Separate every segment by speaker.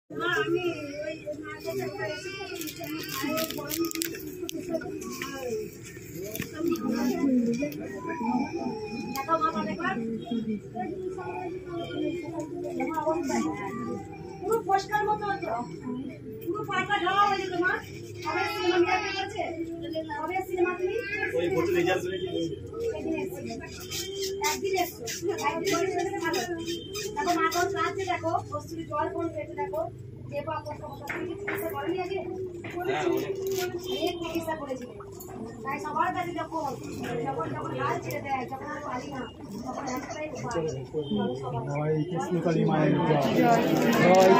Speaker 1: পুরো পরিষ্কার মতো হতো, পুরো পাটা ঢালা হয়ে যেত মা। সবাই সিনেমা মিরাকে করেছে, সবাই সিনেমা তুমি ওই ফটো রেজাল্ট করে কি একদিন এসছো, একদিন করে সেটা ভালো। দেখো মা কোন কাছে দেখো, বস্তুর জল কোন পেটে দেখো, যে পাপ করতে কথা তুমি চিকিৎসা করেনি আগে? অনেক চিকিৎসা করেছি। তাই সবার কাছে যখন যখন হাল ছেড়ে দেয়, যখন আর পারি না, তখন একটাই উপায়, সবাই কৃষ্ণ কালী মায়ের জয়, জয়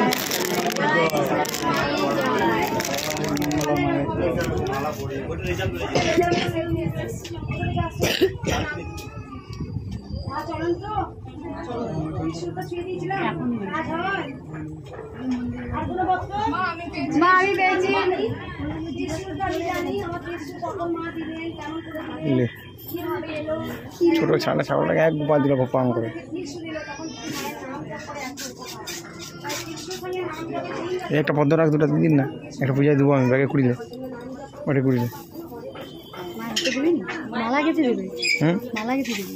Speaker 1: চলুন তো
Speaker 2: ছোট ছানা ছাগলটাকে একবার দিল পাম করে। একটা পদ্ম রাখ, দুটা দিন না, একটা পূজায় দেবো আমি, ব্যাগে কুড়িলে ওটা কুড়িলে
Speaker 1: মালা গেছে দেবে, মালা গেছে দেবে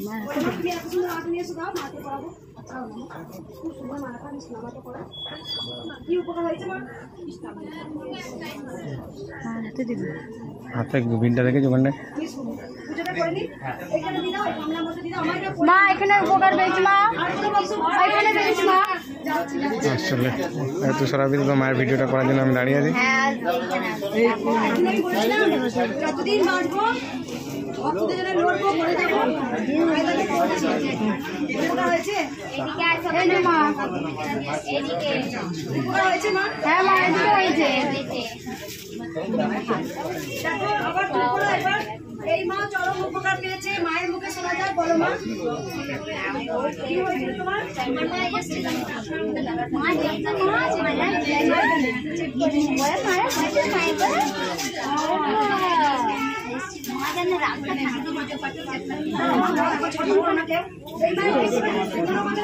Speaker 2: হাতে গোবিনটা রেখেছি ওখানে।
Speaker 1: মা এখানে উপকার পেয়েছি, মা এখানে পেয়েছি মা।
Speaker 2: আসলে এত সরাবি তো মায়ের ভিডিওটা করার জন্য আমি দাঁড়িয়ে আছি।
Speaker 1: এই মা চরম উপকার পেয়েছে, মায়ের মুখে শোনা যায়, বলো মা কি হয়েছিল তোমার?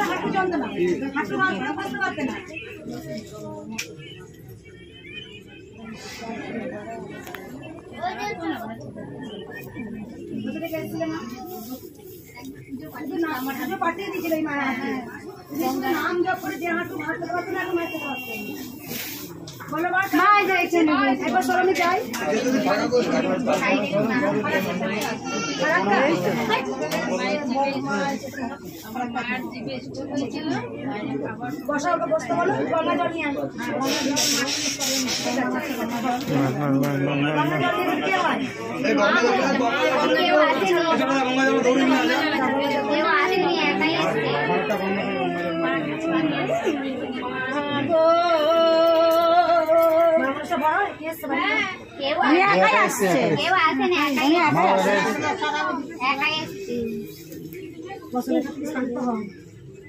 Speaker 1: হাঁটু যন্ত্রণা, হাঁটু বুঝতে পারতে না। পাঠিয়ে দিয়েছিল এই মায়ের হাতে, নাম জপ করে যে হাঁটু হাঁটতে পারতো না, মারতে পারতো। বলো মা একবার সরমে যাই, বসা বসতে বলো, গঙ্গা জল নিয়ে আসবো।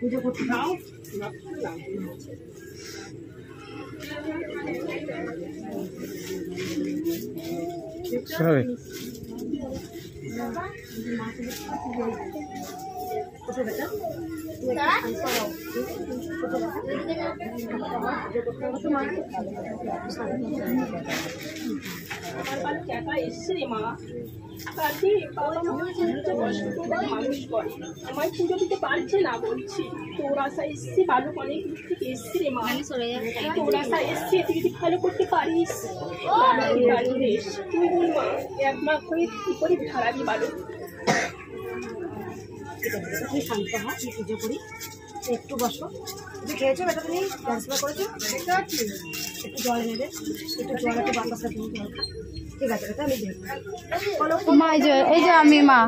Speaker 1: পুজো করতে দাও।
Speaker 3: আমায় পুজো দিতে পারছে না বলছি, তোর আশা এসছি, ভালো অনেক দিক থেকে এসছি রে মা, তোর আশা এসছি, তুই যদি ভালো করতে পারিস তুই বল মা, এক মাস হয়ে কি করে ধারাবি ভালো।
Speaker 1: শান্ত হয়, পুজো করি, একটু বসো। তুমি খেয়েছো বেটা, তুমি ট্রান্সফার করেছো, দেখতে পাচ্ছি, একটু জল নেবে, একটু জল, একটু বাতাসা তুমি জল খা, ঠিক আছে বেটা, আমি দেখি।
Speaker 4: মা এই যে আমি মা,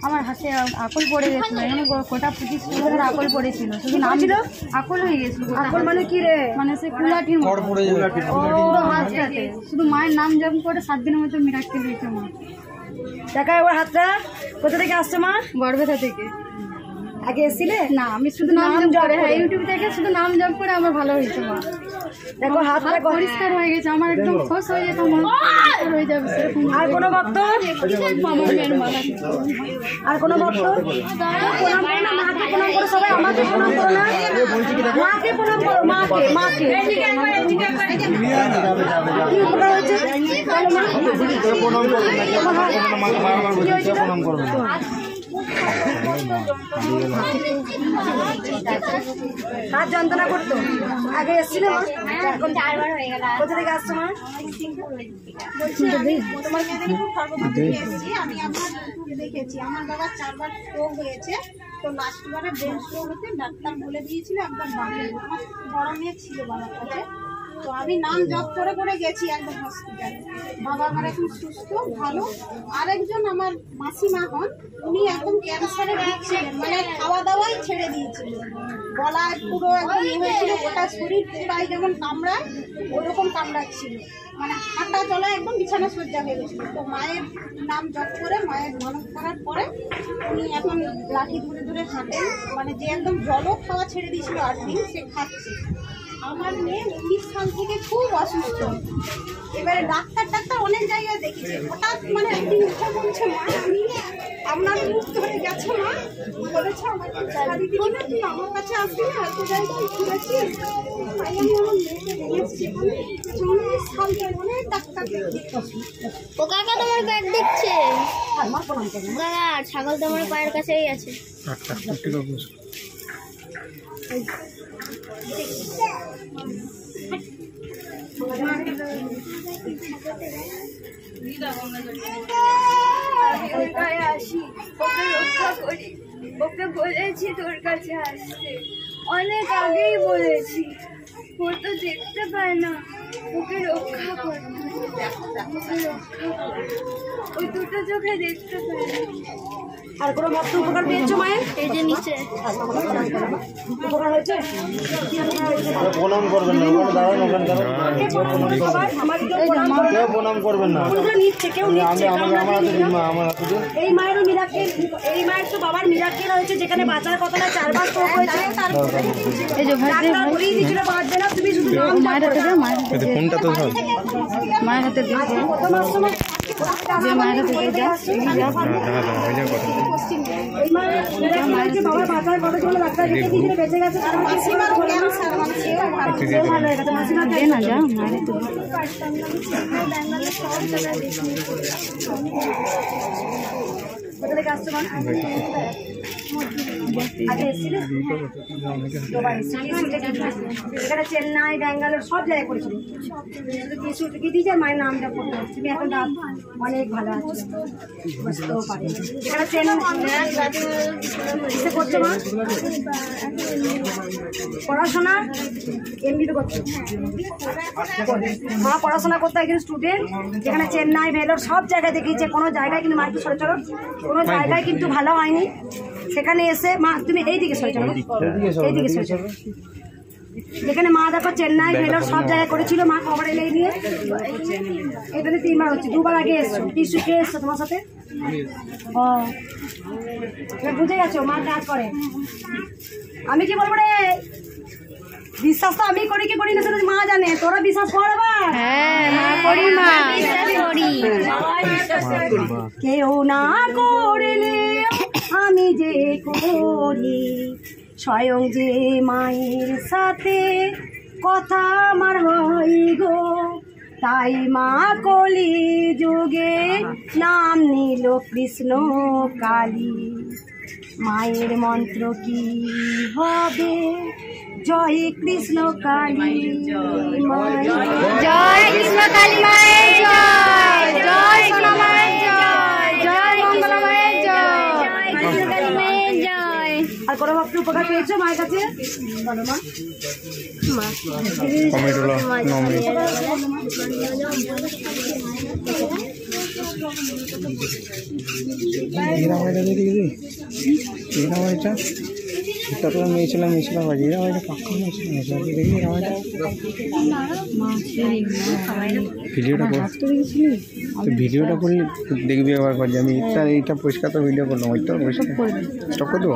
Speaker 4: আমার হাতে আকল পড়ে গেছিল, এখানে গোটা 25 কিলোমিটার আকল পড়েছিল, শুধু নাম ছিল আকল হয়ে গেছিল।
Speaker 1: আকল মানে কি রে?
Speaker 4: মানে সে কুলাঠির পুরো হাতটাতে, শুধু মায়ের নাম জপ করে 7 দিনের মধ্যে মিরাক্কেল হয়েছে মা।
Speaker 1: দেখায় ওর হাতটা, কোথা থেকে আসছে মা?
Speaker 4: গর্ভেতা থেকে।
Speaker 1: আগে এসেছিলে?
Speaker 4: না, আমি শুধু নাম জপ করে, হ্যাঁ ইউটিউব থেকে শুধু নাম জপ করে আমার ভালো হয়েছে মা।
Speaker 1: দেখো হাত
Speaker 4: হাত পরিষ্কার হয়ে গেছে, আমার একদম খোস হয়ে যেত, পরিষ্কার হয়ে যাবে সেরকম।
Speaker 1: আর কোনো ভক্ত
Speaker 4: আমার মেয়ের মালা
Speaker 1: আর কোনো ভক্ত প্রণাম করো না, মাকে প্রণাম করো সবাই, আমাকে প্রণাম করো না, মাকে প্রণাম করো, মাকে মাকে কি উপকার হয়েছে
Speaker 2: প্রণাম করবেন।
Speaker 1: হাত যন্ত্রণা করতো আগে এসছিল মা, এখন 4 বার হয়ে গেল। কোথা থেকে আসছো মা?
Speaker 3: তোমার মেয়েদের খুব সর্বপ্রথম এসেছি আমি। আমার দেখেছি আমার বাবার 4 বার স্ট্রোক হয়েছে, তো লাস্ট বারে ব্রেন স্ট্রোক হতে ডাক্তার বলে দিয়েছিল একবার বাড়ি। আমার বড় মেয়ে ছিল বাবার কাছে, তো আমি নাম জপ করে করে গেছি একদম হসপিটালে। বাবা আমার এখন সুস্থ ভালো। আরেকজন আমার মাসিমা হন, উনি একদম ক্যান্সারে ভুগছিলেন, মানে খাওয়া দাওয়াই ছেড়ে দিয়েছিল, গলায় পুরো একদম ইয়ে হয়েছিল, গোটা শরীর প্রায় যেমন কামড়ায় ওরকম কামড়াচ্ছিল, মানে হাঁটা চলা একদম বিছানা সজ্জা হয়ে গেছিল। তো মায়ের নাম জপ করে মায়ের মানত করার পরে উনি এখন লাঠি ধরে ধরে হাঁটেন, মানে যে একদম জলও খাওয়া ছেড়ে দিয়েছিল 8 দিন, সে খাচ্ছে। আমার মেয়ে 19 সাল থেকে খুব অসুস্থ, এবারে ডাক্তার অনেক জায়গায় দেখেছে, হঠাৎ মানে একদিন উঠে বলছে মা আমি আপনার মুখ ধরে গেছো মা, বলেছে আমাকে শাড়ি দিবি না, তুই আমার কাছে আসবি না, এত জায়গায় ঘুরেছিস। তাই আমি আমার মেয়েকে নিয়ে এসেছি, 19 সাল থেকে অনেক ডাক্তার দেখেছি।
Speaker 5: ও কাকা তোমার ব্যাগ দেখছে, দাদা ছাগল তোমার পায়ের কাছেই আছে।
Speaker 4: আসি, ওকে রক্ষা করি, ওকে বলেছি তোর কাছে আসতে, অনেক আগেই বলেছি, ও তো দেখতে পায় না, ওকে রক্ষা কর, ওকে রক্ষা কর, ওই দুটো চোখে দেখতে পায় না।
Speaker 1: আর কোনো ভক্ত উপকার পেয়েছো মায়ের?
Speaker 5: এই যে নিচে
Speaker 1: উপকার হয়েছে?
Speaker 2: প্রণাম করবেন না, ওখানে দাঁড়ান, ওখানে দাঁড়ান, কেউ প্রণাম করবেন না। আমার হাতে দিন।
Speaker 1: এই মায়েরও মিরাকেল, এই মায়ের তো বাবার মিরাকেল হয়েছে, যেখানে বাঁচার কথা না 4 বার স্ট্রোক হয়েছে,
Speaker 4: এই যে ভাই
Speaker 1: ডাক্তার বলেই দিয়েছিল বাঁচবে না, তুমি শুধু নাম
Speaker 4: মায়ের হাতে দে, মায়ের হাতে দে,
Speaker 2: ফোনটা তো ধর।
Speaker 4: মায়ের হাতে দে,
Speaker 1: প্রথম আসছো মা?
Speaker 4: যে মায়ের হাতে দে, যা
Speaker 1: এই মায়ের মিরাকেল হয়েছে, বাবার বাঁচার কথা ছিল, ডাক্তার যেতে দিয়েছিল বেঁচে গেছে, কারণ মাসিমার ক্যান্সার, মানে সেও ভালো হয়ে গেছে। মাসিমার
Speaker 4: দে না, যা মায়ের হাতে দে।
Speaker 1: কোথা থেকে আসছো মা? আগে এসেছিলে? দুবার এসেছিলে। এখানে চেন্নাই ব্যাঙ্গালোর সব জায়গায় করেছিল, শুধু কিছু দিয়েছে মায়ের নামটা করতে হচ্ছে। তুমি এখন অনেক ভালো আছো, বুঝতেও পারি। এখানে কিসে করছো মা? পড়াশোনা এমনি তো করছো মা? পড়াশোনা করতে হয় কিন্তু স্টুডেন্ট, যেখানে চেন্নাই ভেলোর সব জায়গায় দেখিয়েছে, কোনো জায়গায় কিন্তু মা একটু সরে চলো, কোনো জায়গায় কিন্তু ভালো হয়নি। সেখানে এসে মা তুমি এইদিকে সরে চলো, এইদিকে সরে চলো, যেখানে মা দেখো চেন্নাই ভেলোর সব জায়গায় করেছিল, মা খবর এলে নিয়ে এটাতে 3 বার হচ্ছে, 2 বার আগে এসছো। পিসু কে এসছো তোমার সাথে? ও বুঝে গেছো মা কাজ করে। আমি কি বলবো রে, বিশ্বাস তো আমি করি কি করি না সেটা মা জানে, তোরা বিশ্বাস কর আবার।
Speaker 4: হ্যাঁ মা করি, মা করি,
Speaker 1: কেউ না করলে আমি যে করি, স্বয়ং যে মায়ের সাথে কথা আমার হয় গো, তাই মা কলি যুগে নাম নিল কৃষ্ণ কালী। মায়ের মন্ত্র কি হবে, জয় কৃষ্ণ কালী
Speaker 4: জয় কৃষ্ণ কালী মায়ের জয়, জয় সোনা মায়ের জয়, জয় মঙ্গলা মায়ের জয়, কৃষ্ণ কালী মায়ের জয়।
Speaker 1: আর কোনো ভক্ত উপকার পেয়েছো মায়ের কাছে? বলো মা।
Speaker 2: কমেন্টগুলো মেয়েছিলাম পাক্কা ভিডিওটা করলে দেখবি আবার, আমি এইটা পরিষ্কার তো ভিডিও করলাম, ওইটা পরিষ্কার স্টপ করে দেবো।